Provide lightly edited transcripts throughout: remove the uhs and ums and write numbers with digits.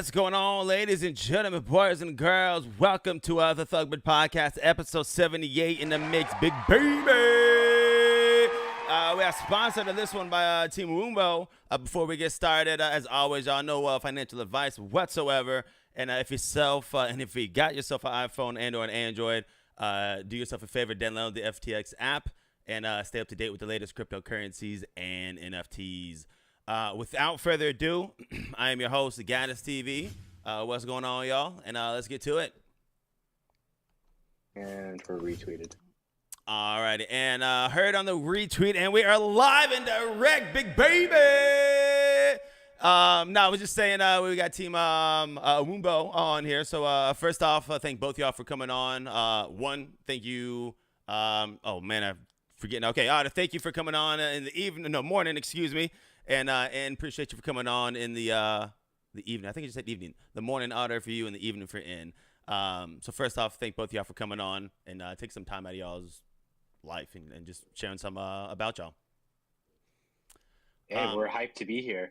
What's going on, ladies and gentlemen, boys and girls? Welcome to the ThugBirdz Podcast, episode 78 in the mix, big baby. We are sponsored on this one by Team Woombo. Before we get started, as always, y'all know financial advice whatsoever. And if you got yourself an iPhone and or an Android, do yourself a favor, download the FTX app and stay up to date with the latest cryptocurrencies and NFTs. Without further ado, I am your host, Gaddis TV. What's going on, y'all? And let's get to it. And we're retweeted. All right, and heard on the retweet, and we are live and direct, big baby. I was just saying we got Team Woombo on here. So first off, thank both y'all for coming on. One, thank you. Oh man, I'm forgetting. Okay, thank you for coming on in the morning. Excuse me. And appreciate you for coming on in the evening. I think you said evening. The morning order for you and the evening for in. So first off, thank both of y'all for coming on and take some time out of y'all's life and just sharing some about y'all. Hey, we're hyped to be here.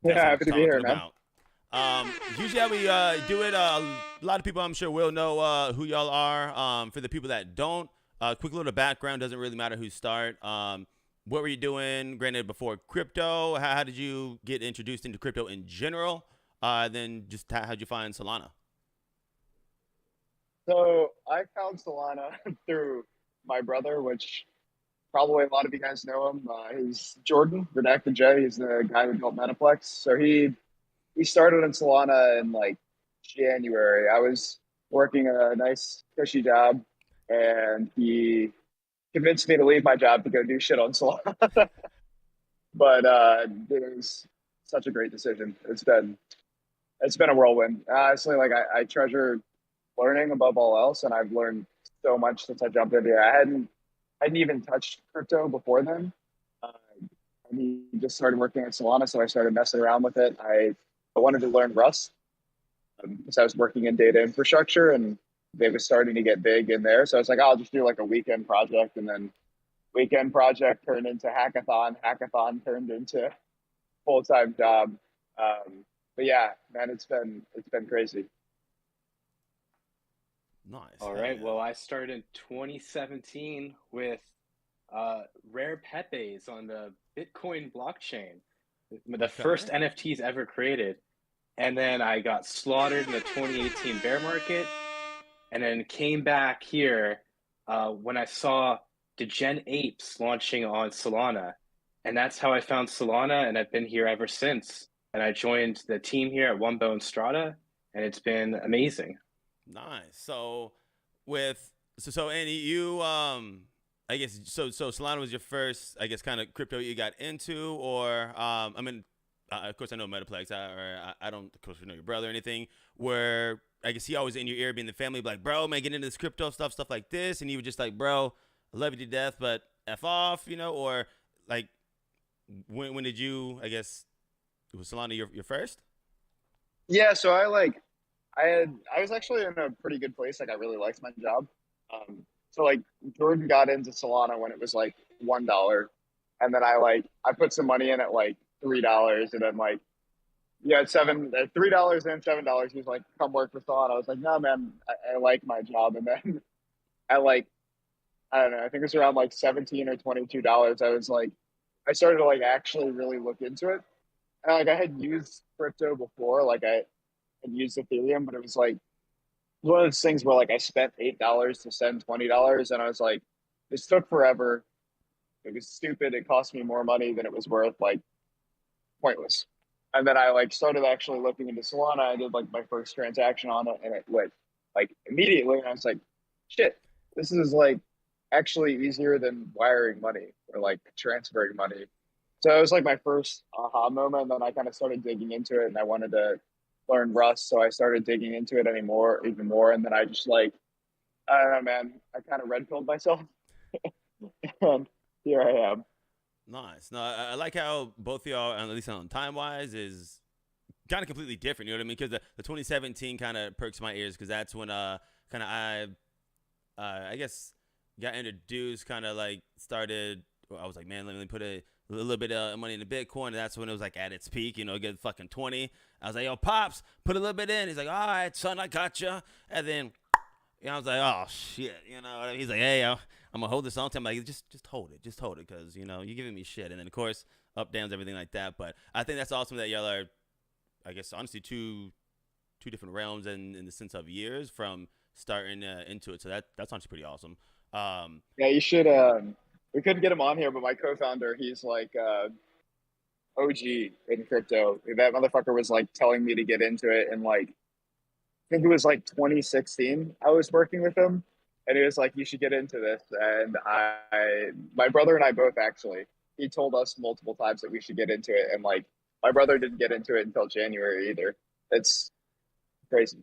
Yeah, happy to be here, man. Usually how we do it, a lot of people I'm sure will know who y'all are. For the people that don't, quick little background, doesn't really matter who start. What were you doing, granted, before crypto? How did you get introduced into crypto in general? Then just how'd you find Solana? So I found Solana through my brother, which probably a lot of you guys know him. He's Jordan, Redacted J. He's the guy who built Metaplex. So he started in Solana in like January. I was working a nice cushy job, and he convinced me to leave my job to go do shit on Solana. But it was such a great decision. It's been a whirlwind. Honestly, like I treasure learning above all else, and I've learned so much since I jumped into it. I hadn't even touched crypto before then. He just started working at Solana, so I started messing around with it. I wanted to learn Rust because I was working in data infrastructure, and they were starting to get big in there. So I was like, I'll just do like a weekend project, and then weekend project turned into hackathon turned into full-time job. But yeah, man, it's been crazy. Nice. All right. Well, I started in 2017 with rare Pepes on the Bitcoin blockchain, the first NFTs ever created. And then I got slaughtered in the 2018 bear market, and then came back here when I saw Degen Apes launching on Solana. And that's how I found Solana, and I've been here ever since. And I joined the team here at Woombo and Strata, and it's been amazing. Nice. So and you I guess so Solana was your first, I guess, kind of crypto you got into, or I mean, of course I know Metaplex, I don't of course know your brother or anything, where I guess he always in your ear, being the family, like, bro, man, get into this crypto stuff like this, and you were just like, bro, I love you to death, but F off, or like when did you, I guess, was Solana your first? Yeah, so I was actually in a pretty good place. Like I really liked my job. So like Jordan got into Solana when it was like $1, and then I put some money in at like $3, and then like at $3 and $7, he was like, come work for Solana. I was like, no, man, I like my job. And then I don't know, I think it was around like $17 or $22. I was like, I started to like actually really look into it. And like I had used crypto before, like I had used Ethereum, but it was like one of those things where like I spent $8 to send $20, and I was like, this took forever. It was stupid. It cost me more money than it was worth. Like, pointless. And then I like started actually looking into Solana. I did like my first transaction on it, and it went like immediately. And I was like, shit, this is like actually easier than wiring money or like transferring money. So it was like my first aha moment. And then I kind of started digging into it, and I wanted to learn Rust. So I started digging into it even more. And then I just like, I don't know, man, I kind of red pilled myself. And here I am. Nice. No, I like how both of y'all, at least on time-wise, is kind of completely different. You know what I mean? Because the 2017 kind of perks my ears, because that's when I guess got introduced, kind of like started. I was like, man, let a little bit of money into Bitcoin, and that's when it was like at its peak, get fucking 20. I was like, yo, Pops, put a little bit in. He's like, all right, son, I got you. And then, I was like, oh, shit, He's like, hey, I'm going to hold this on to him. I'm like, just hold it, because, you're giving me shit. And then, of course, up, downs, everything like that. But I think that's awesome that y'all are, I guess, honestly, two different realms in the sense of years from starting into it. So that's honestly pretty awesome. Yeah, you should. We couldn't get him on here, but my co-founder, he's like OG in crypto. That motherfucker was like telling me to get into it, and like I think it was like 2016. I was working with him, and he was like, "You should get into this." And my brother and I both actually. He told us multiple times that we should get into it, and like my brother didn't get into it until January either. It's crazy.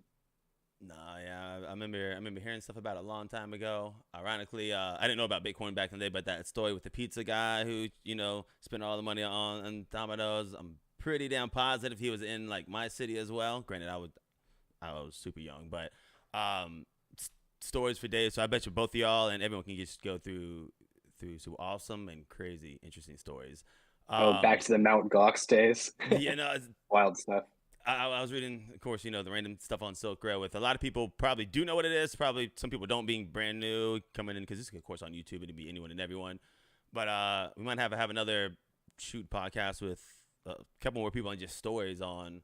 Nah, yeah, I remember hearing stuff about it a long time ago. Ironically, I didn't know about Bitcoin back in the day, but that story with the pizza guy who, spent all the money on Domino's, I'm pretty damn positive he was in like my city as well. Granted, I was super young, but stories for days. So I bet you both of y'all and everyone can just go through some awesome and crazy, interesting stories. Back to the Mount Gox days. Wild stuff. I was reading, of course, the random stuff on Silk Road with a lot of people probably do know what it is. Probably some people don't, being brand new coming in, because this is, of course, on YouTube. It'd be anyone and everyone. But we might have another podcast with a couple more people and just stories on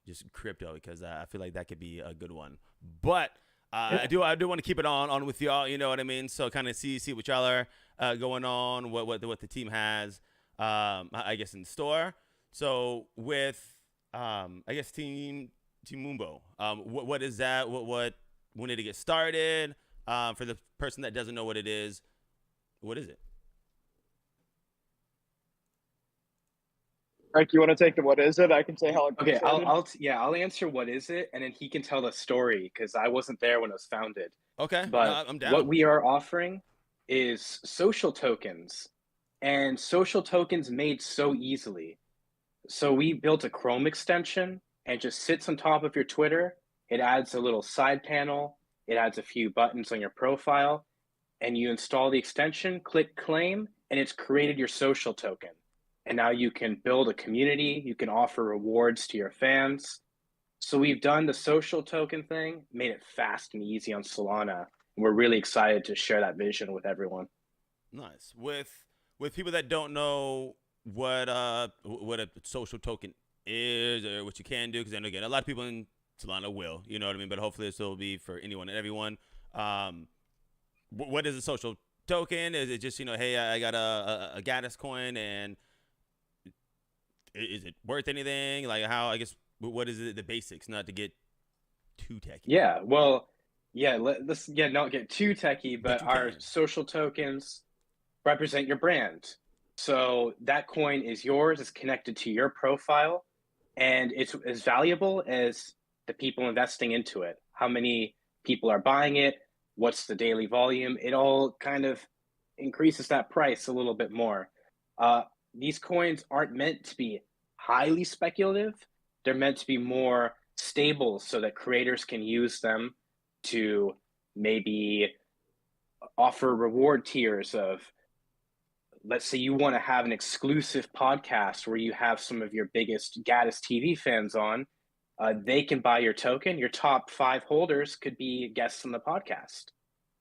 just crypto, because I feel like that could be a good one. But I do want to keep it on with y'all. You know what I mean? So kind of see what y'all are going on, what the team has, I guess, in store. So with I guess Team Mumbo, what is that? When did it get started? For the person that doesn't know what it is, what is it? Frank, you want to take the what is it? I can say how it Okay, started. I'll answer what is it, and then he can tell the story, because I wasn't there when it was founded. Okay, But no, I'm down. what we are offering is social tokens, and social tokens made so easily. So we built a Chrome extension, and it just sits on top of your Twitter. It adds a little side panel. It adds a few buttons on your profile, and you install the extension, click claim, and it's created your social token. And now you can build a community. You can offer rewards to your fans. So we've done the social token thing, made it fast and easy on Solana. And we're really excited to share that vision with everyone. Nice. With people that don't know what a social token is or what you can do, because then again, a lot of people in Solana will, you know what I mean. But hopefully, this will be for anyone and everyone. What is a social token? Is it just, hey, I got a Gaddis coin, and is it worth anything? Like, how, I guess, what is it, the basics, not to get too techy? Yeah, well, let's not get too techy, but our social tokens represent your brand. So that coin is yours, it's connected to your profile, and it's as valuable as the people investing into it. How many people are buying it? What's the daily volume? It all kind of increases that price a little bit more. These coins aren't meant to be highly speculative. They're meant to be more stable so that creators can use them to maybe offer reward tiers of, let's say you want to have an exclusive podcast where you have some of your biggest Gaddis TV fans on. They can buy your token. Your top 5 holders could be guests on the podcast.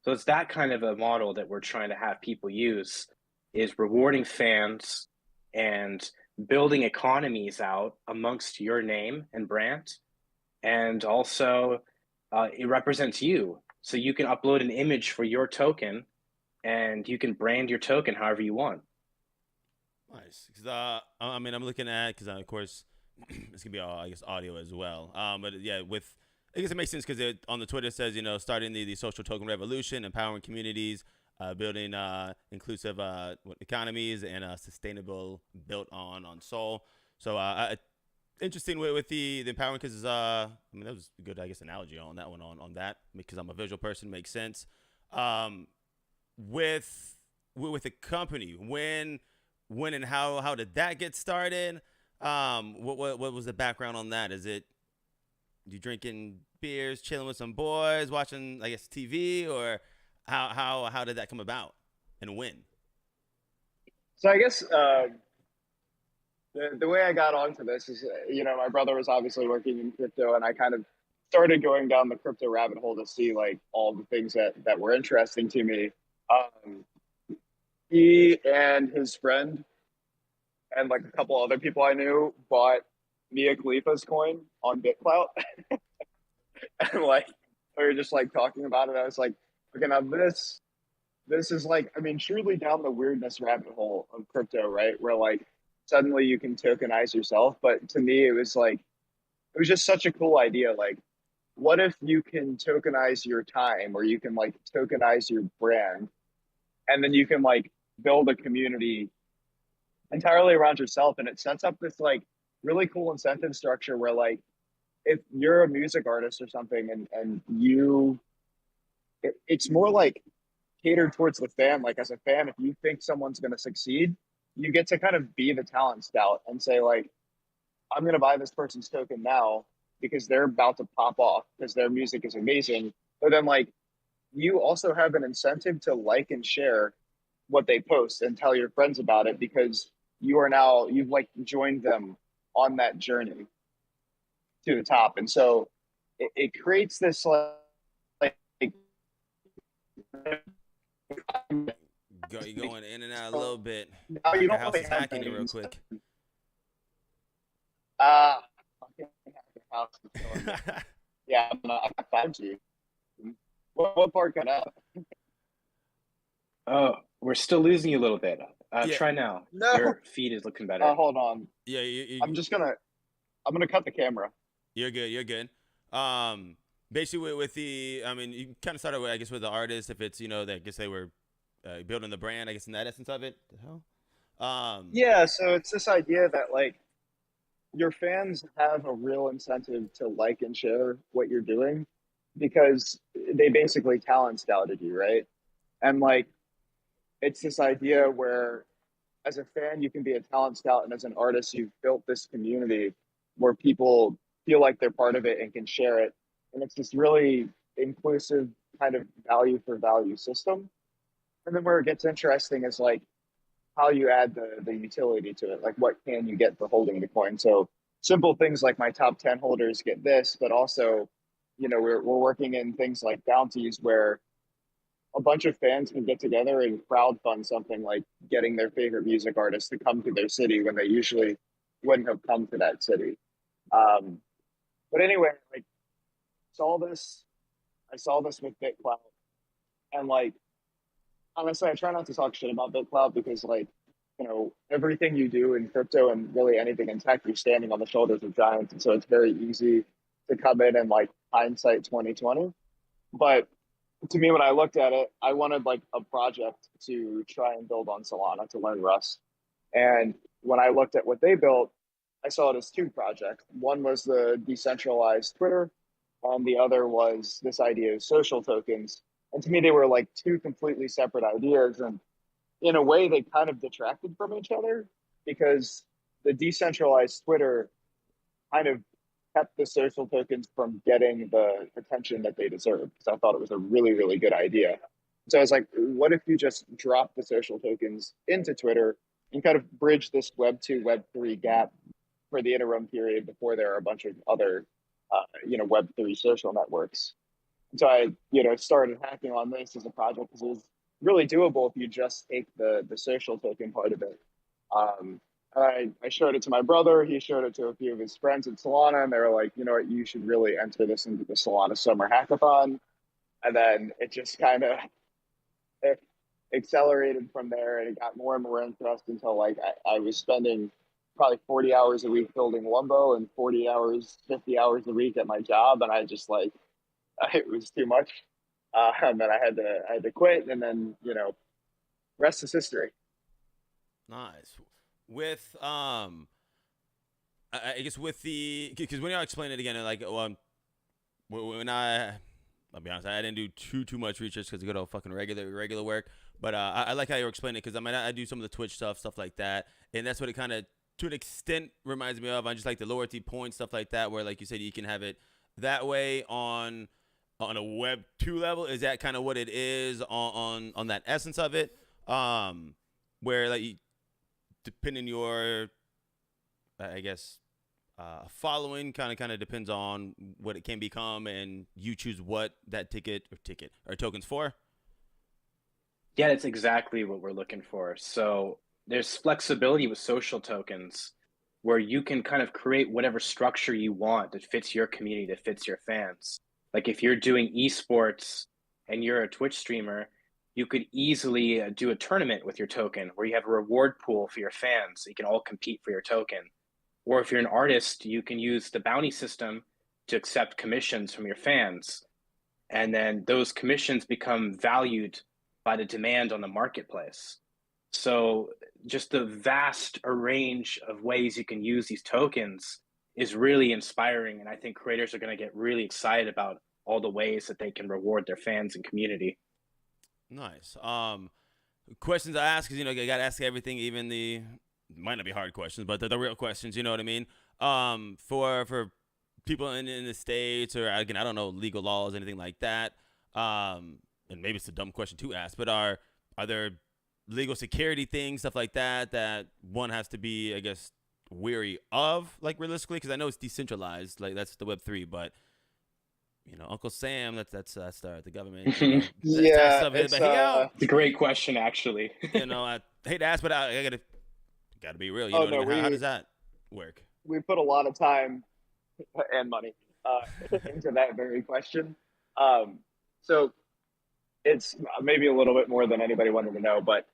So it's that kind of a model that we're trying to have people use, is rewarding fans and building economies out amongst your name and brand. And also it represents you. So you can upload an image for your token, and you can brand your token however you want. Nice. Because I'm looking at, because of course it's gonna be all, I guess, audio as well. But yeah, I guess it makes sense, because on the Twitter it says, starting the social token revolution, empowering communities, building inclusive economies, and sustainable, built on Sol. So interesting with the empowering, because that was a good, I guess, analogy on that one, on that, because I'm a visual person, makes sense. With the company, when and how did that get started? What was the background on that? Is it you drinking beers, chilling with some boys, watching, I guess, TV, or how did that come about, and when? So I guess the way I got onto this is, my brother was obviously working in crypto, and I kind of started going down the crypto rabbit hole to see like all the things that were interesting to me. Um, he and his friend and like a couple other people I knew bought Mia Khalifa's coin on BitClout, and like we were just like talking about it. I was like, okay, now this is like, I mean, truly down the weirdness rabbit hole of crypto, right? Where like suddenly you can tokenize yourself. But to me, it was like, it was just such a cool idea. Like, what if you can tokenize your time, or you can like tokenize your brand, and then you can like build a community entirely around yourself? And it sets up this like really cool incentive structure where like, if you're a music artist or something, and it's more like catered towards the fan. Like as a fan, if you think someone's going to succeed, you get to kind of be the talent scout and say like, I'm going to buy this person's token now because they're about to pop off because their music is amazing. But then like, you also have an incentive to like and share what they post and tell your friends about it, because you've like joined them on that journey to the top. And so it creates this like You're going in and out a little bit. now you Your don't house really is have hacking that you real quick. Yeah, I got 5G. What part cut out? Oh, we're still losing you a little bit. Yeah. Try now. No. Your feed is looking better. Hold on. Yeah, I'm gonna cut the camera. You're good. You're good. Basically with the, I mean, you kind of started with, I guess, with the artist. If it's, I guess they were building the brand, I guess, in that essence of it. The hell? Yeah, so it's this idea that like your fans have a real incentive to like and share what you're doing, because they basically talent scouted you, right? And like, it's this idea where as a fan, you can be a talent scout, and as an artist, you've built this community where people feel like they're part of it and can share it. And it's this really inclusive kind of value for value system. And then where it gets interesting is like how you add the utility to it. Like, what can you get for holding the coin? So simple things like my top 10 holders get this, but also, we're working in things like bounties where a bunch of fans can get together and crowdfund something like getting their favorite music artist to come to their city when they usually wouldn't have come to that city. But anyway, like, I saw this with BitClout, and like, honestly, I try not to talk shit about BitClout because like, everything you do in crypto and really anything in tech, you're standing on the shoulders of giants, and so it's very easy to come in and like hindsight 2020. But to me, when I looked at it, I wanted like a project to try and build on Solana to learn Rust. And when I looked at what they built, I saw it as two projects. One was the decentralized Twitter, and the other was this idea of social tokens. And to me, they were like two completely separate ideas. And in a way, they kind of detracted from each other, because the decentralized Twitter kind of kept the social tokens from getting the attention that they deserve, because I thought it was a really, really good idea. So I was like, what if you just drop the social tokens into Twitter and kind of bridge this Web 2, Web 3 gap for the interim period before there are a bunch of other, Web 3 social networks. And so I, started hacking on this as a project because it was really doable if you just take the social token part of it. I showed it to my brother. He showed it to a few of his friends in Solana, and they were like, you know what, you should really enter this into the Solana Summer Hackathon. And then it just kind of accelerated from there, and it got more and more interest until like I was spending probably 40 hours a week building Lumbo and 50 hours a week at my job. And I just like, it was too much. And then I had to quit, and then, rest is history. Nice. With I guess with the, because when y'all explain it again, like, when I'll be honest, I didn't do too much research because I go to fucking regular work. But I like how you explain it, because I do some of the Twitch stuff like that, and that's what it kind of, to an extent, reminds me of. I just like the loyalty points, stuff like that, where like you said, you can have it that way on a Web 2 level. Is that kind of what it is on that essence of it? Where like depending your, I guess, following kind of depends on what it can become, and you choose what that ticket or tokens for. Yeah, that's exactly what we're looking for. So there's flexibility with social tokens where you can kind of create whatever structure you want that fits your community, that fits your fans. Like if you're doing esports and you're a Twitch streamer, you could easily do a tournament with your token where you have a reward pool for your fans. So you can all compete for your token. Or if you're an artist, you can use the bounty system to accept commissions from your fans. And then those commissions become valued by the demand on the marketplace. So just the vast range of ways you can use these tokens is really inspiring. And I think creators are going to get really excited about all the ways that they can reward their fans and community. Nice. Questions I ask is, you got to ask everything, even the might not be hard questions, but the real questions, you know what I mean? For people in the States, or again, I don't know legal laws, anything like that. And maybe it's a dumb question to ask, but are there legal security things, stuff like that one has to be, I guess, weary of, like, realistically? Because I know it's decentralized, like that's the Web3, but Uncle Sam, that's the government. Yeah, It's a great question, actually. I hate to ask, but I gotta be real. Oh, What I mean? How does that work? we put a lot of time and money into that very question. So it's maybe a little bit more than anybody wanted to know, but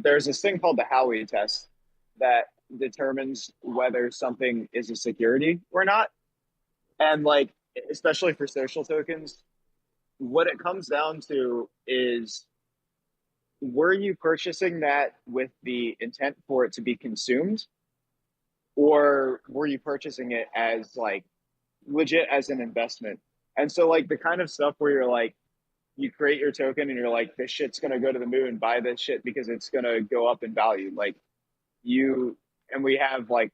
there's this thing called the Howey test that determines whether something is a security or not. And like, especially for social tokens, what it comes down to is, were you purchasing that with the intent for it to be consumed? Or were you purchasing it as like legit as an investment? And so like the kind of stuff where you're like, you create your token and you're like, this shit's going to go to the moon, buy this shit because it's going to go up in value. Like and we have like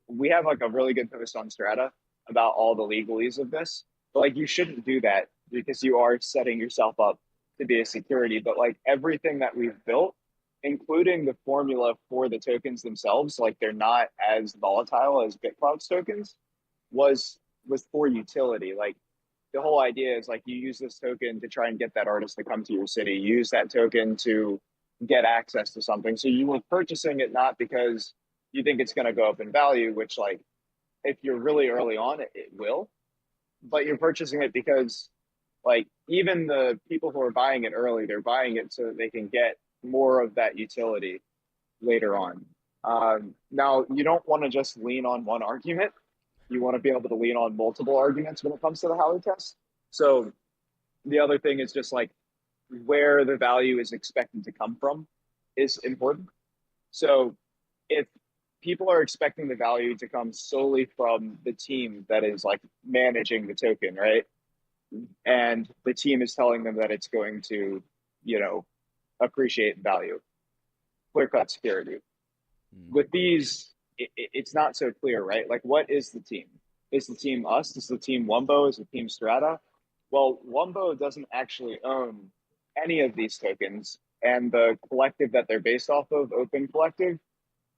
a really good post on Strata about all the legalese of this, but like, you shouldn't do that because you are setting yourself up to be a security. But like everything that we've built, including the formula for the tokens themselves, like they're not as volatile as BitCloud's tokens, was for utility. Like the whole idea is like, you use this token to try and get that artist to come to your city, use that token to get access to something. So you were purchasing it not because you think it's going to go up in value, which like if you're really early on, it will, but you're purchasing it because like even the people who are buying it early, they're buying it so that they can get more of that utility later on. Now, you don't want to just lean on one argument. You want to be able to lean on multiple arguments when it comes to the Howey test. So the other thing is just like where the value is expected to come from is important. So if people are expecting the value to come solely from the team that is like managing the token, right? And the team is telling them that it's going to, appreciate value, clear cut security. With these, it's not so clear, right? Like, what is the team? Is the team us? Is the team Wumbo? Is the team Strata? Well, Wumbo doesn't actually own any of these tokens, and the collective that they're based off of, Open Collective,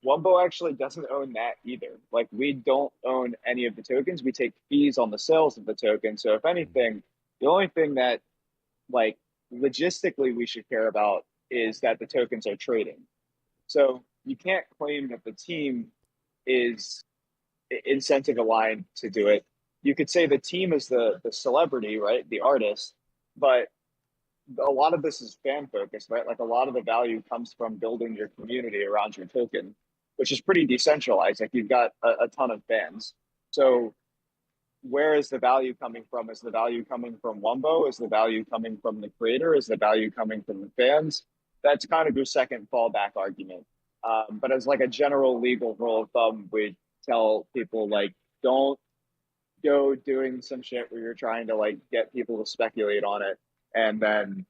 Wumbo actually doesn't own that either. Like, we don't own any of the tokens. We take fees on the sales of the token. So if anything, the only thing that like logistically we should care about is that the tokens are trading. So you can't claim that the team is incentive aligned to do it. You could say the team is the celebrity, right? The artist, but a lot of this is fan focused, right? Like a lot of the value comes from building your community around your token, which is pretty decentralized. Like you've got a ton of fans. So where is the value coming from? Is the value coming from Wumbo? Is the value coming from the creator? Is the value coming from the fans? That's kind of your second fallback argument. But as like a general legal rule of thumb, we tell people like, don't go doing some shit where you're trying to like get people to speculate on it. And then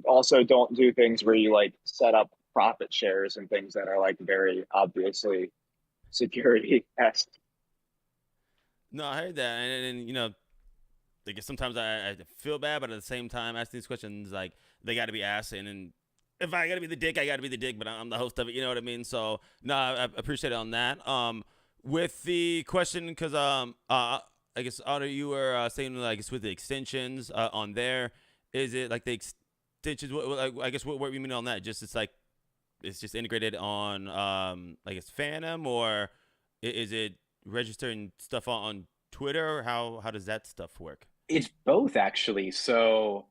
also don't do things where you like set up profit shares and things that are like very obviously security-esque. No, I heard that, and I guess sometimes I feel bad, but at the same time, asking these questions, like, they got to be asked, and if I gotta be the dick, I gotta be the dick, but I'm the host of it. You know what I mean? So no, I appreciate it on that. With the question, because I guess Otto, you were saying, I guess with the extensions on there, is it like the extensions? I guess what you mean on that? Just it's just integrated on I guess Phantom, or is it registering stuff on Twitter? Or how does that stuff work? It's both actually. So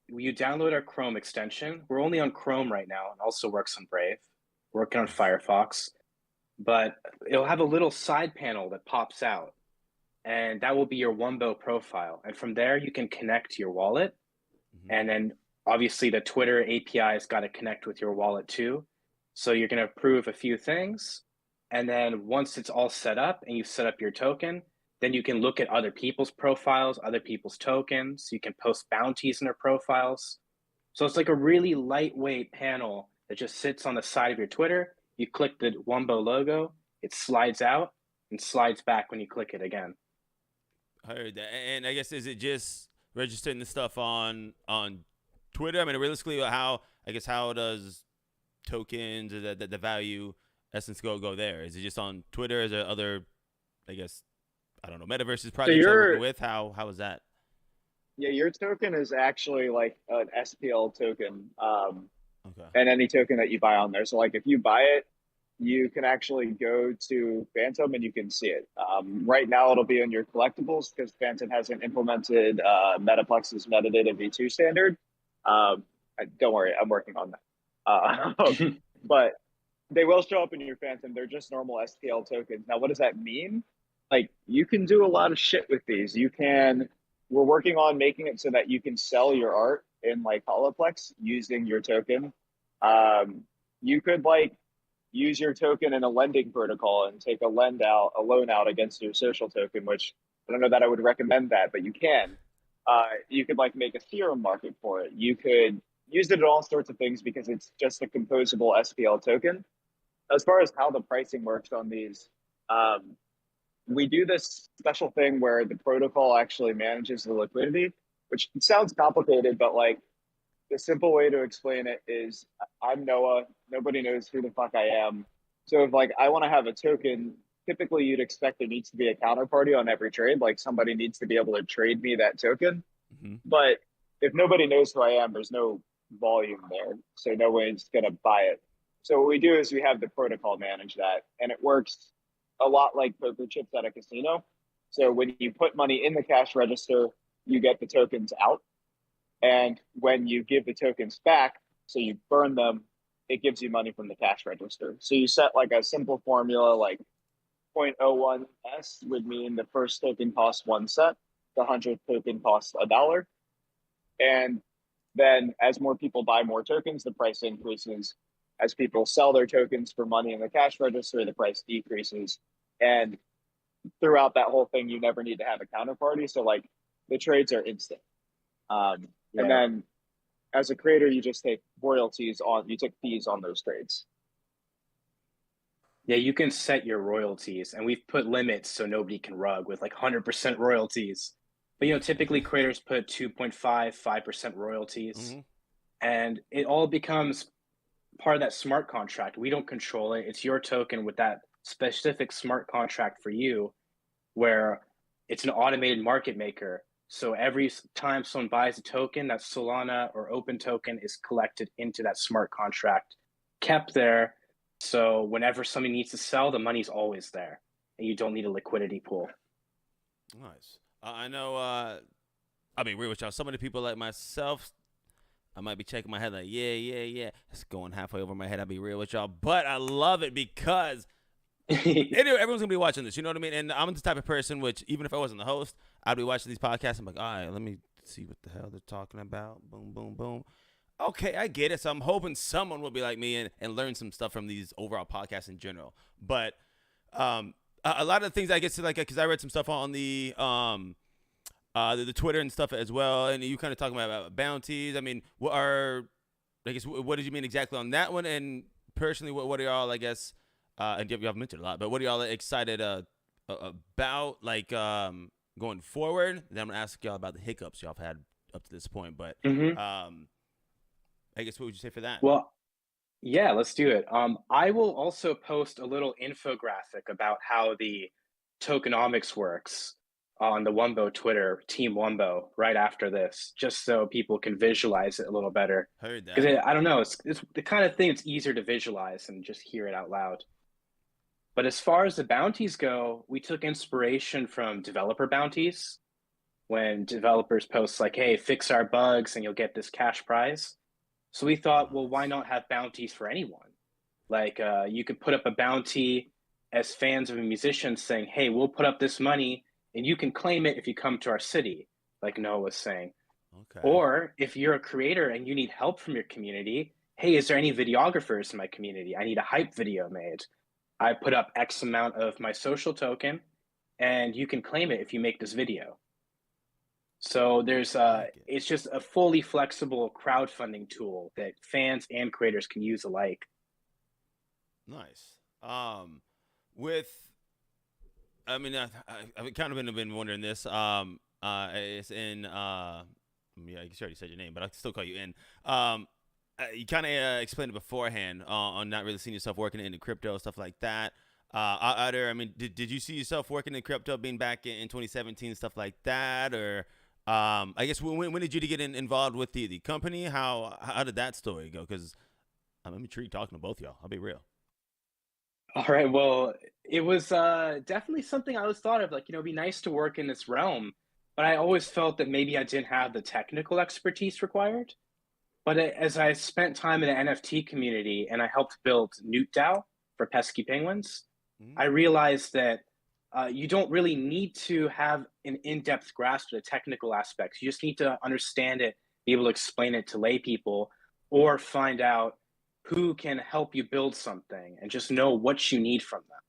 you download our Chrome extension. We're only on Chrome right now and also works on Brave. We're working on Firefox, but it'll have a little side panel that pops out, and that will be your Wumbo profile. And from there, you can connect to your wallet. Mm-hmm. And then obviously the Twitter API has got to connect with your wallet too. So you're going to approve a few things. And then once it's all set up and you've set up your token, then you can look at other people's profiles, other people's tokens. You can post bounties in their profiles. So it's like a really lightweight panel that just sits on the side of your Twitter. You click the Wumbo logo, it slides out and slides back when you click it again. I heard that. And I guess, is it just registering the stuff on Twitter? I mean, realistically, how does tokens, or the value essence go there? Is it just on Twitter? Is there other, I guess, I don't know, metaverses projects you're working with? How is that? Yeah, your token is actually like an SPL token, Okay. and any token that you buy on there. So like if you buy it, you can actually go to Phantom and you can see it. Right now it'll be in your collectibles because Phantom hasn't implemented Metaplex's metadata v2 standard. Don't worry, I'm working on that. But they will show up in your Phantom. They're just normal SPL tokens. Now, what does that mean? Like, you can do a lot of shit with these. We're working on making it so that you can sell your art in like Holoplex using your token. You could like use your token in a lending protocol and take a loan out against your social token, which I don't know that I would recommend that, but you can. You could like make a theorem market for it. You could use it in all sorts of things because it's just a composable SPL token. As far as how the pricing works on these, we do this special thing where the protocol actually manages the liquidity, which sounds complicated, but like the simple way to explain it is I'm Noah. Nobody knows who the fuck I am. So if like I want to have a token, typically you'd expect there needs to be a counterparty on every trade. Like somebody needs to be able to trade me that token. Mm-hmm. But if nobody knows who I am, there's no volume there. So no one's going to buy it. So what we do is we have the protocol manage that, and it works a lot like poker chips at a casino. So when you put money in the cash register, you get the tokens out. And when you give the tokens back, so you burn them, it gives you money from the cash register. So you set like a simple formula like 0.01 S would mean the first token costs 1 cent, the 100th token costs $1. And then as more people buy more tokens, the price increases. As people sell their tokens for money in the cash register, the price decreases. And throughout that whole thing, you never need to have a counterparty. So like the trades are instant. And then as a creator, you just take you take fees on those trades. Yeah, you can set your royalties, and we've put limits so nobody can rug with like 100% royalties. But typically creators put 2.5, 5% royalties, Mm-hmm. and it all becomes part of that smart contract. We don't control it. It's your token with that specific smart contract for you, where it's an automated market maker. So every time someone buys a token, that Solana or Open token is collected into that smart contract, kept there. So whenever somebody needs to sell, the money's always there, and you don't need a liquidity pool. Nice. I know. I'll be real with y'all. Some of the people like myself, I might be checking my head like, yeah. It's going halfway over my head. I'll be real with y'all, but I love it because anyway, everyone's gonna be watching this. You know what I mean? And I'm the type of person which, even if I wasn't the host, I'd be watching these podcasts. I'm like, all right, let me see what the hell they're talking about. Boom, boom, boom. Okay, I get it. So I'm hoping someone will be like me and learn some stuff from these overall podcasts in general. But a lot of the things I get to, like, because I read some stuff on the Twitter and stuff as well, and you kind of talking about bounties. I mean, what did you mean exactly on that one? And personally, what are y'all, I guess, and you have mentioned a lot, but what are y'all excited about, like, going forward? Then I'm gonna ask y'all about the hiccups y'all have had up to this point, but I guess what would you say for that? Well, yeah, let's do it. I will also post a little infographic about how the tokenomics works on the Wumbo Twitter, Team Wumbo, right after this, just so people can visualize it a little better. Heard that. Because I don't know, it's the kind of thing it's easier to visualize and just hear it out loud. But as far as the bounties go, we took inspiration from developer bounties when developers post like, hey, fix our bugs and you'll get this cash prize. So we thought, well, why Nice. not have bounties for anyone? Like you could put up a bounty as fans of a musician saying, hey, we'll put up this money and you can claim it if you come to our city, like Noah was saying. Okay. Or if you're a creator and you need help from your community, hey, is there any videographers in my community? I need a hype video made. I put up X amount of my social token and you can claim it if you make this video. So there's I like it. it's just a fully flexible crowdfunding tool that fans and creators can use alike. Nice. With I mean, I've kind of been wondering this. It's in. Yeah, I guess you already said your name, but I still call you in. You kind of explained it beforehand on not really seeing yourself working in the crypto stuff like that. Other, I mean, did you see yourself working in crypto, being back in 2017 stuff like that, or I guess when did you get involved with the company? How did that story go? Because I'm intrigued talking to both y'all. I'll be real. All right, well, it was definitely something I always thought of, like, it'd be nice to work in this realm, but I always felt that maybe I didn't have the technical expertise required. But as I spent time in the NFT community and I helped build Newt DAO for pesky penguins, I Mm, realized that you don't really need to have an in-depth grasp of the technical aspects. You just need to understand it, be able to explain it to lay people, or find out who can help you build something and just know what you need from them.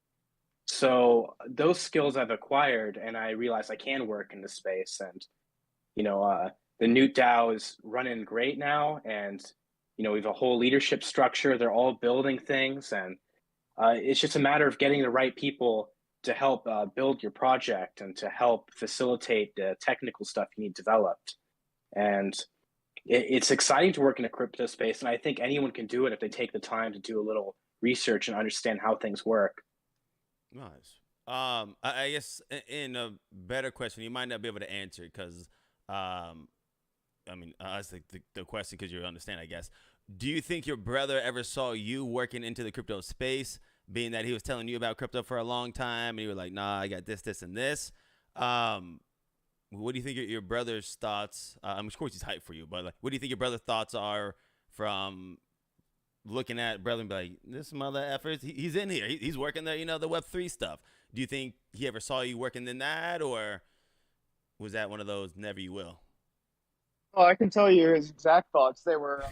So those skills I've acquired, and I realize I can work in this space. And you know, the Newt DAO is running great now, and we have a whole leadership structure. They're all building things, and it's just a matter of getting the right people to help build your project and to help facilitate the technical stuff you need developed. And it's exciting to work in a crypto space, and I think anyone can do it if they take the time to do a little research and understand how things work. nice. I guess in a better question, you might not be able to answer because, I mean, that's the question because you understand, I guess. Do you think your brother ever saw you working into the crypto space, being that he was telling you about crypto for a long time, and you were like, "Nah, I got this, and this." Um, what do you think your brother's thoughts? Of course, he's hyped for you, but like, what do you think your brother's thoughts are from looking at brother and be like, "This mother effers, he's in here, he's working the the Web3 stuff." Do you think he ever saw you working in that, or was that one of those never you will? Well, I can tell you his exact thoughts. They were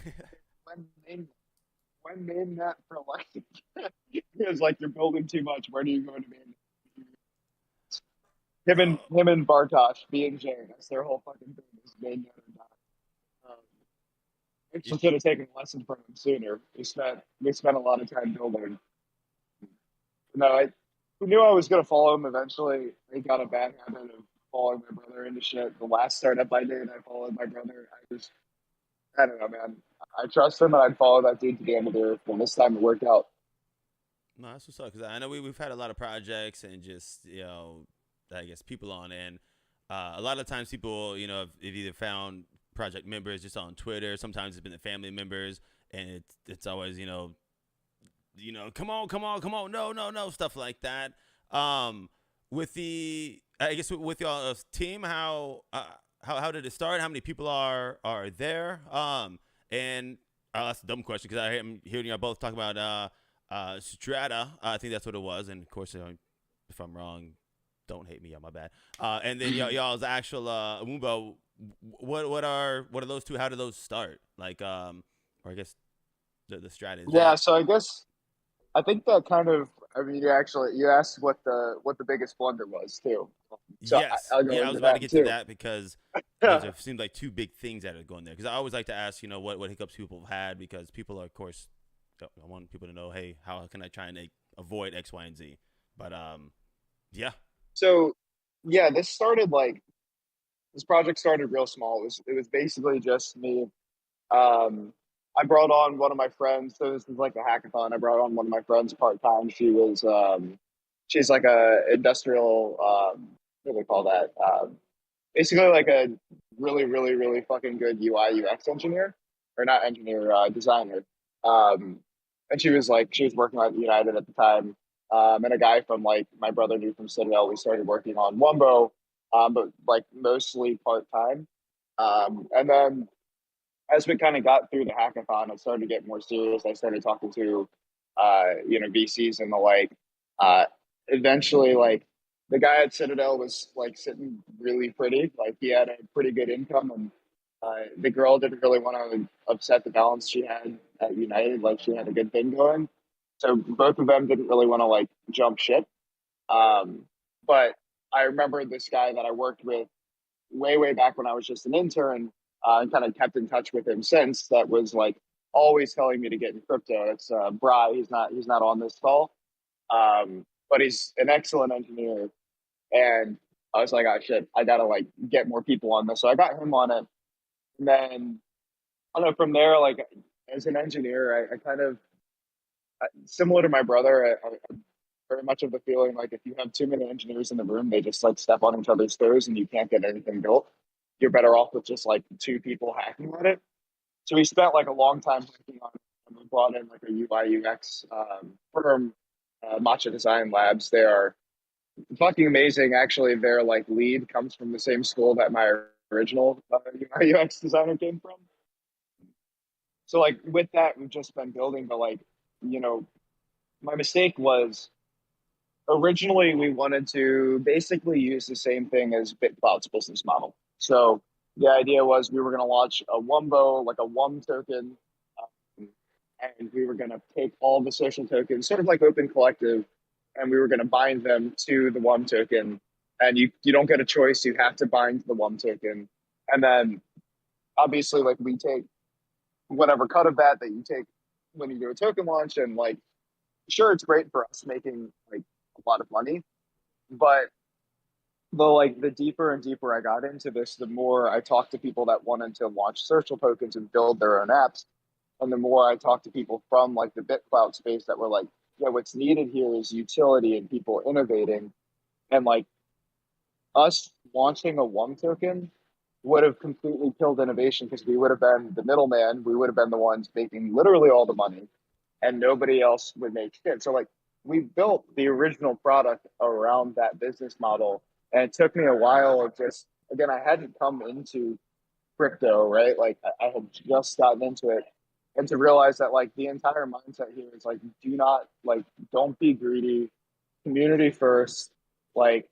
when named that for like he was like, "You're building too much. Where do you go to name it?" Oh, Him and Bartosh, B and J, that's their whole fucking thing is name that or not. y- Actually, should have taken a lesson from him sooner. We spent a lot of time building. No, I knew I was gonna follow him eventually. I got a bad habit of following my brother into shit. The last startup I did, I followed my brother. I don't know, man. I trust him, and I'd follow that dude to the end of the earth. And this time it worked out. no, that's what's up. Because I know we've had a lot of projects and just I guess people on, and a lot of times people have either found project members just on Twitter. Sometimes it's been the family members, and it's always come on, come on, come on, no, no, no, stuff like that. With the I guess with your team, how did it start? How many people are there? And that's a dumb question because I'm hearing you both talk about Strata. I think that's what it was, and of course, if I'm wrong, don't hate me. Yeah, my bad. And then y'all's actual Umbo. What are those two? How do those start? Like or I guess the Strata is Yeah, that. so I think that kind of. I mean, you asked what the biggest blunder was too. So Yes. I'll go Yeah, I was into about to that get to too. that because there's it seems like two big things that are going there. Because I always like to ask, what hiccups people have had because people are, of course, I want people to know, hey, how can I try and avoid X, Y, and Z? But yeah. So yeah, this project started real small. It was basically just me. Um, I brought on one of my friends. So this is like a hackathon. I brought on one of my friends part time. She's like a industrial, what do they call that? Basically like a really, really, really fucking good UI UX engineer, or not engineer, designer. Um, and she was working at United at the time. And a guy from like my brother knew from Citadel. We started working on Wumbo, but like mostly part time. And then as we kind of got through the hackathon, I started to get more serious. I started talking to, VCs and the like. Uh, Eventually, like the guy at Citadel was like sitting really pretty. Like he had a pretty good income, and the girl didn't really want to upset the balance she had at United. Like she had a good thing going, so both of them didn't really want to like jump ship. Um, but I remember this guy that I worked with way back when I was just an intern, and kind of kept in touch with him since. That was like always telling me to get in crypto. It's Bry. He's not on this call, but he's an excellent engineer. And I was like, oh shit, I gotta like get more people on this. So I got him on it, and then I don't know. From there, like as an engineer, I kind of similar to my brother. I very much of the feeling like if you have too many engineers in the room, they just like step on each other's toes and you can't get anything built. You're better off with just like two people hacking on it. So we spent like a long time working on it, and we brought in like a UI UX firm, Matcha Design Labs. They are fucking amazing. Actually, their like lead comes from the same school that my original UI UX designer came from. So like with that, we've just been building. But like, you know, my mistake was originally we wanted to basically use the same thing as BitCloud's business model. So the idea was we were going to launch a Wumbo, like a WUM token, and we were going to take all the social tokens, sort of like Open Collective, and we were going to bind them to the WUM token. And you don't get a choice; you have to bind the WUM token. And then obviously, like we take whatever cut of that you take when you do a token launch, and like sure, it's great for us making like a lot of money, but the deeper and deeper I got into this, the more I talked to people that wanted to launch social tokens and build their own apps. And the more I talked to people from like the BitCloud space that were like, yeah, what's needed here is utility and people innovating. And like us launching a WUM token would have completely killed innovation because we would have been the middleman. We would have been the ones making literally all the money, and nobody else would make shit. So like we built the original product around that business model, and it took me a while of just again I hadn't come into crypto, right? Like I had just gotten into it, and to realize that like the entire mindset here is like do not like don't be greedy, community first, like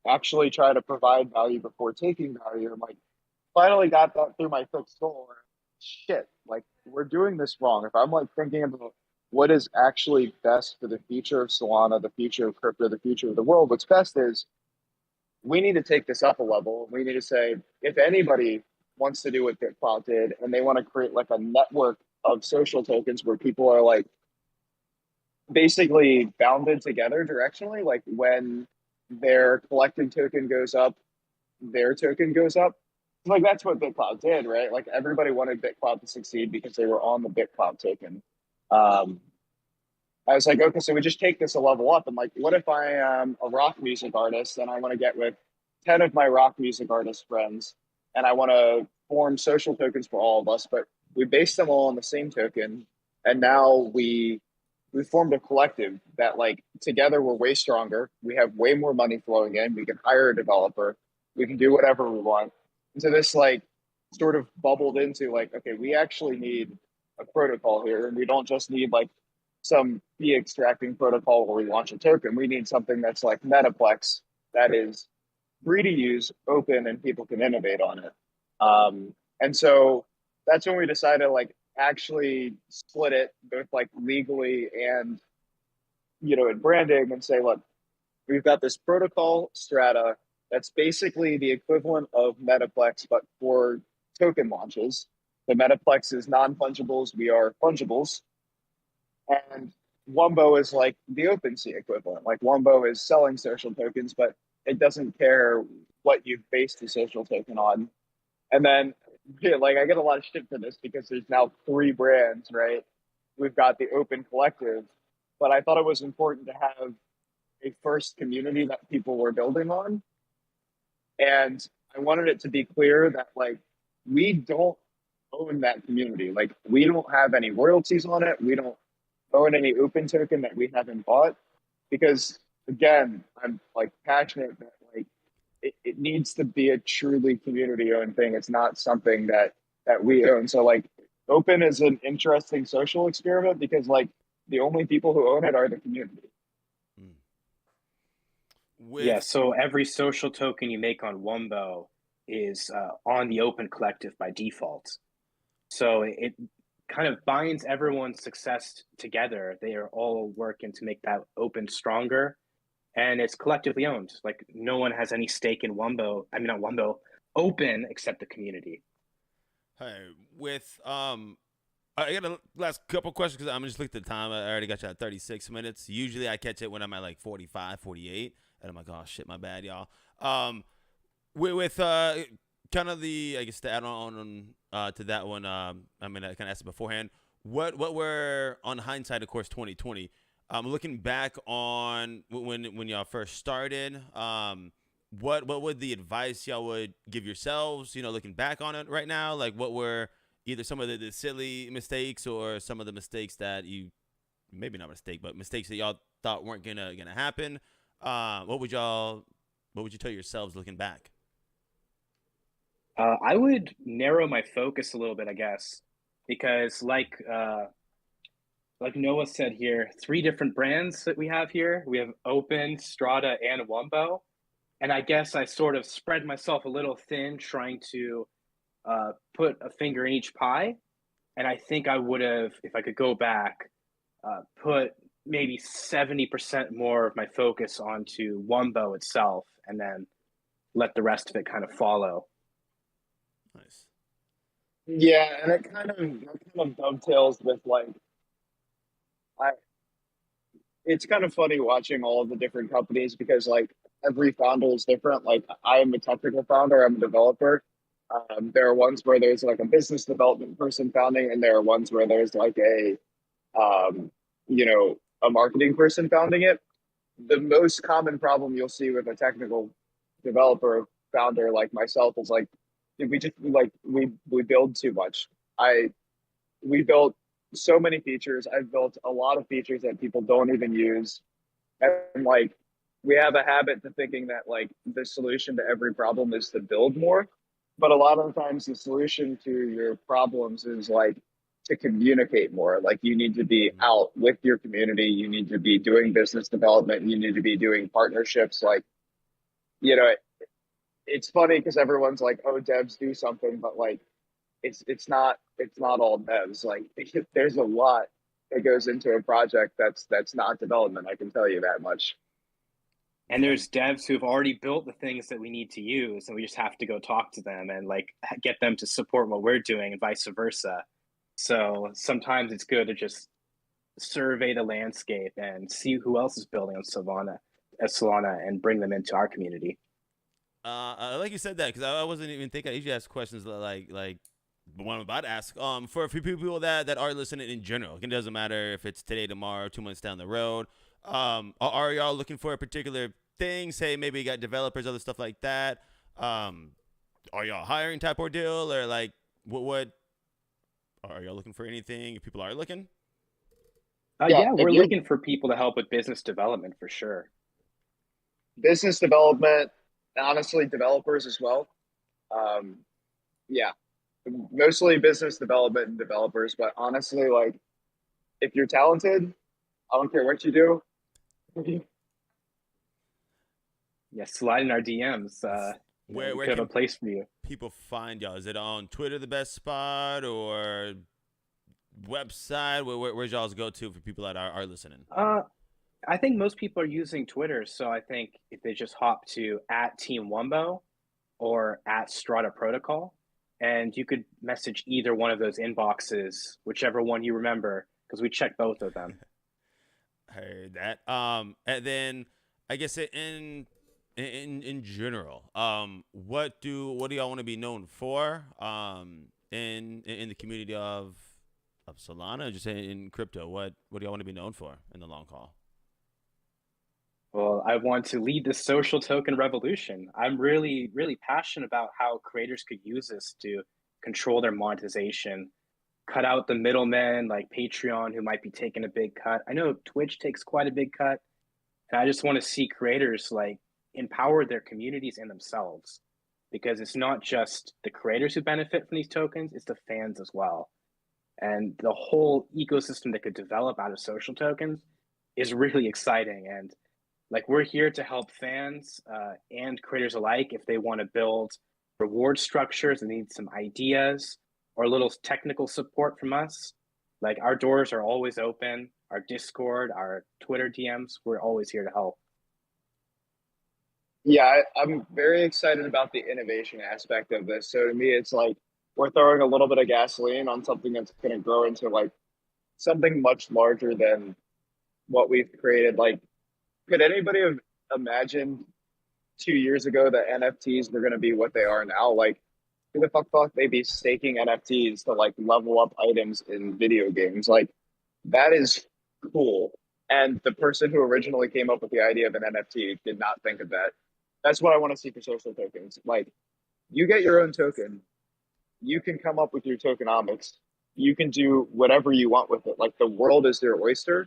actually try to provide value before taking value. And like finally got that through my thick skull. Shit, like we're doing this wrong. If I'm like thinking about what is actually best for the future of Solana, the future of crypto, the future of the world, what's best is we need to take this up a level. We need to say if anybody wants to do what BitClout did and they want to create like a network of social tokens where people are like basically bounded together directionally, like when their collected token goes up, their token goes up. Like that's what BitClout did, right? Like everybody wanted BitClout to succeed because they were on the BitClout token. Um, I was like, okay, so we just take this a level up. And like, what if I am a rock music artist and I want to get with 10 of my rock music artist friends and I want to form social tokens for all of us, but we base them all on the same token. And now we formed a collective that like together we're way stronger. We have way more money flowing in. We can hire a developer. We can do whatever we want. And so this like sort of bubbled into like, okay, we actually need a protocol here. And we don't just need like some fee extracting protocol where we launch a token. We need something that's like Metaplex that is free to use, open, and people can innovate on it. And so that's when we decided like actually split it both like legally and in branding and say, look, we've got this protocol strata that's basically the equivalent of Metaplex, but for token launches. The Metaplex is non-fungibles. We are fungibles. And Wumbo is like the OpenSea equivalent. Like Wumbo is selling social tokens, but it doesn't care what you've based the social token on. And then yeah, like I get a lot of shit for this because there's now 3 brands, right? We've got the Open Collective, but I thought it was important to have a first community that people were building on. And I wanted it to be clear that like we don't own that community. Like we don't have any royalties on it. We don't own any open token that we haven't bought. Because again, I'm like passionate that like it needs to be a truly community owned thing. It's not something that we own. So like open is an interesting social experiment because like the only people who own it are the community. Yeah, so every social token you make on Wumbo is on the Open Collective by default. So it kind of binds everyone's success together. They are all working to make that open stronger, and it's collectively owned. Like no one has any stake in Wumbo. I mean, not Wumbo, Open, except the community. Hey, with I got a last couple questions because I'm just looking at the time. I already got you at 36 minutes. Usually I catch it when I'm at like 45, 48. And I'm like, oh, shit, my bad, y'all. With kind of the, I guess, to add on to that one, I mean, I kind of asked it beforehand. What were, on hindsight, of course, 2020, looking back on when y'all first started, what would the advice y'all would give yourselves, looking back on it right now? Like, what were either some of the silly mistakes or some of the mistakes that you, maybe not mistake, but mistakes that y'all thought weren't gonna happen? What would you tell yourselves looking back? I would narrow my focus a little bit, I guess, because like Noah said here, 3 different brands that we have here. We have Open, Strata, and Wumbo. And I guess I sort of spread myself a little thin trying to put a finger in each pie. And I think I would have, if I could go back, put maybe 70% more of my focus onto Wumbo itself and then let the rest of it kind of follow. Nice. Yeah, and it kind of dovetails with like I it's kind of funny watching all of the different companies because like every founder is different. Like I am a technical founder, I'm a developer. There are ones where there's like a business development person founding, and there are ones where there's like um, a marketing person founding it. The most common problem you'll see with a technical developer founder like myself is like we just like we build too much. I We built so many features. I've built a lot of features that people don't even use. And like we have a habit to thinking that like the solution to every problem is to build more. But a lot of the times the solution to your problems is like to communicate more. Like you need to be out with your community, you need to be doing business development, you need to be doing partnerships. Like, you know, it's funny because everyone's like, oh, devs do something, but like it's not all devs. Like there's a lot that goes into a project that's not development. I can tell you that much. And there's devs who've already built the things that we need to use, and we just have to go talk to them and like get them to support what we're doing and vice versa. So sometimes it's good to just survey the landscape and see who else is building on Solana and bring them into our community. I like you said that because I wasn't even thinking. I usually ask questions like the one I'm about to ask. For people that are listening in general, it doesn't matter if it's today, tomorrow, 2 months down the road. Are y'all looking for a particular thing? Say maybe you got developers, other stuff like that. Are y'all hiring type ordeal or like what? Are y'all looking for anything? If people are looking. Yeah, we're looking for people to help with business development for sure. Business development, honestly, developers as well. Yeah, mostly business development and developers, but honestly, like if you're talented, I don't care what you do. Yeah, slide in our DMs. Where we could have a place for you. People find y'all? Is it on Twitter the best spot or website? Where's y'all's go to for people that are listening? I think most people are using Twitter, so I think if they just hop to @TeamWumbo or @Strata Protocol, and you could message either one of those inboxes, whichever one you remember, because we check both of them. Heard that. And then I guess in in general, what do y'all want to be known for in the community of Solana, just in crypto? What do y'all want to be known for in the long haul? Well, I want to lead the social token revolution. I'm really, really passionate about how creators could use this to control their monetization, cut out the middlemen like Patreon who might be taking a big cut. I know Twitch takes quite a big cut, and I just want to see creators like empower their communities and themselves, because it's not just the creators who benefit from these tokens, it's the fans as well. And the whole ecosystem that could develop out of social tokens is really exciting. And like, we're here to help fans and creators alike if they want to build reward structures and need some ideas or a little technical support from us. Like, our doors are always open. Our Discord, our Twitter DMs, we're always here to help. Yeah, I'm very excited about the innovation aspect of this. So to me, it's like we're throwing a little bit of gasoline on something that's going to grow into like something much larger than what we've created. Like, could anybody have imagined 2 years ago that NFTs were going to be what they are now? Like, who the fuck thought they'd be staking NFTs to like level up items in video games? Like, that is cool. And the person who originally came up with the idea of an NFT did not think of that. That's what I want to see for social tokens. Like, you get your own token, you can come up with your tokenomics, you can do whatever you want with it. Like, the world is your oyster,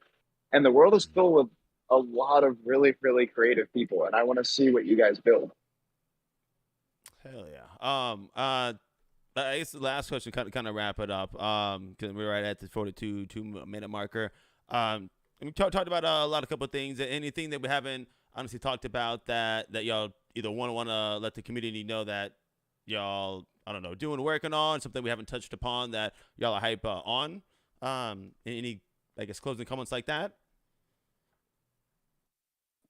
and the world is filled with a lot of really, really creative people, and I want to see what you guys build. Hell yeah. I guess the last question, kind of wrap it up, because we're right at the 42-minute marker. We talked about a couple of things. Anything that we haven't honestly talked about that y'all either want to let the community know that y'all, I don't know, working on, something we haven't touched upon that y'all are hype on? Any, I guess, closing comments like that?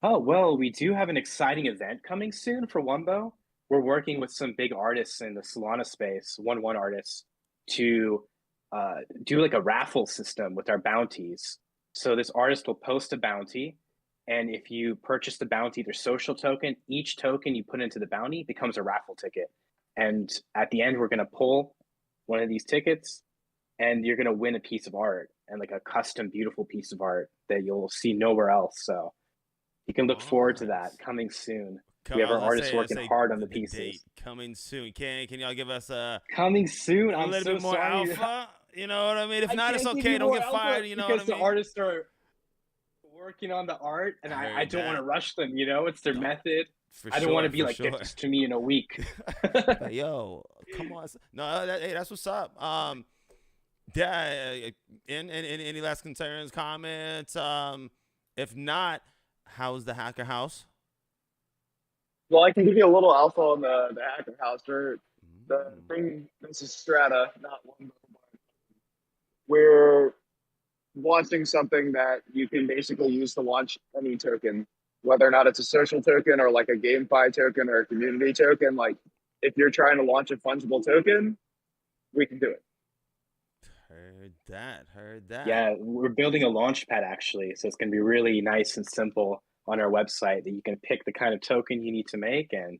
Oh, well, we do have an exciting event coming soon for Wumbo. We're working with some big artists in the Solana space, 1-1 artists, to do like a raffle system with our bounties. So this artist will post a bounty, and if you purchase the bounty, their social token, each token you put into the bounty becomes a raffle ticket. And at the end, we're going to pull one of these tickets, and you're going to win a piece of art, and like a custom, beautiful piece of art that you'll see nowhere else. So you can look forward to that coming soon. We have our artists working hard on the pieces. Date coming soon. Can y'all give us coming soon? a little bit more alpha? You know what I mean? If not, it's okay. Don't get fired. You know what I mean? Because the artists are working on the art, and I don't want to rush them. You know, it's their method. I don't want to be like, get this to me in a week. Like, yo, come on. No, hey, that's what's up. Yeah. Any last concerns, comments? If not, how's the Hacker House? Well, I can give you a little alpha on the Hacker House. The thing, this is Strata, not one. We're launching something that you can basically use to launch any token, whether or not it's a social token or like a GameFi token or a community token. Like, if you're trying to launch a fungible token, we can do it. Heard that. Yeah, we're building a launch pad actually, so it's going to be really nice and simple on our website that you can pick the kind of token you need to make, and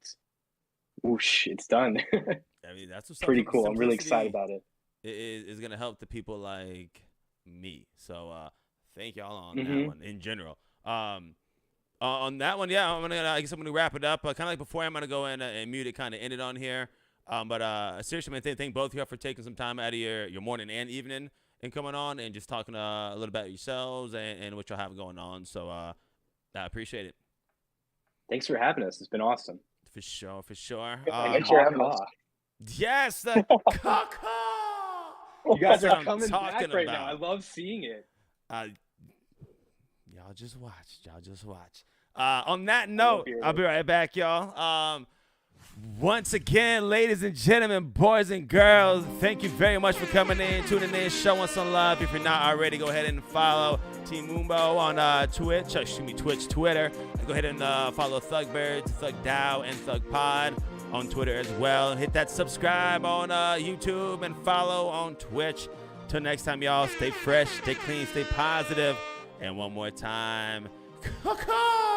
whoosh, it's done. I mean, that's what's pretty cool. I'm really excited about it. It is going to help the people like me. So thank y'all on that one in general. On that one, yeah, I guess I'm gonna wrap it up. Kind of like before, I'm gonna go in and mute it, kind of end it on here. But seriously, man, thank both of you for taking some time out of your morning and evening and coming on and just talking a little about yourselves and what y'all have going on. So I appreciate it. Thanks for having us. It's been awesome. For sure. Thanks for having us. Yes, the caca. You guys are coming back right now. I love seeing it. Y'all just watch. On that note, I'll be right back, y'all. Once again, ladies and gentlemen, boys and girls, thank you very much for coming in, tuning in, showing some love. If you're not already, go ahead and follow Team Moombo on Twitch, Twitter. And go ahead and follow ThugBirdz, ThugDAO, and ThugPod on Twitter as well. Hit that subscribe on YouTube and follow on Twitch. Till next time, y'all, stay fresh, stay clean, stay positive. And one more time, caca!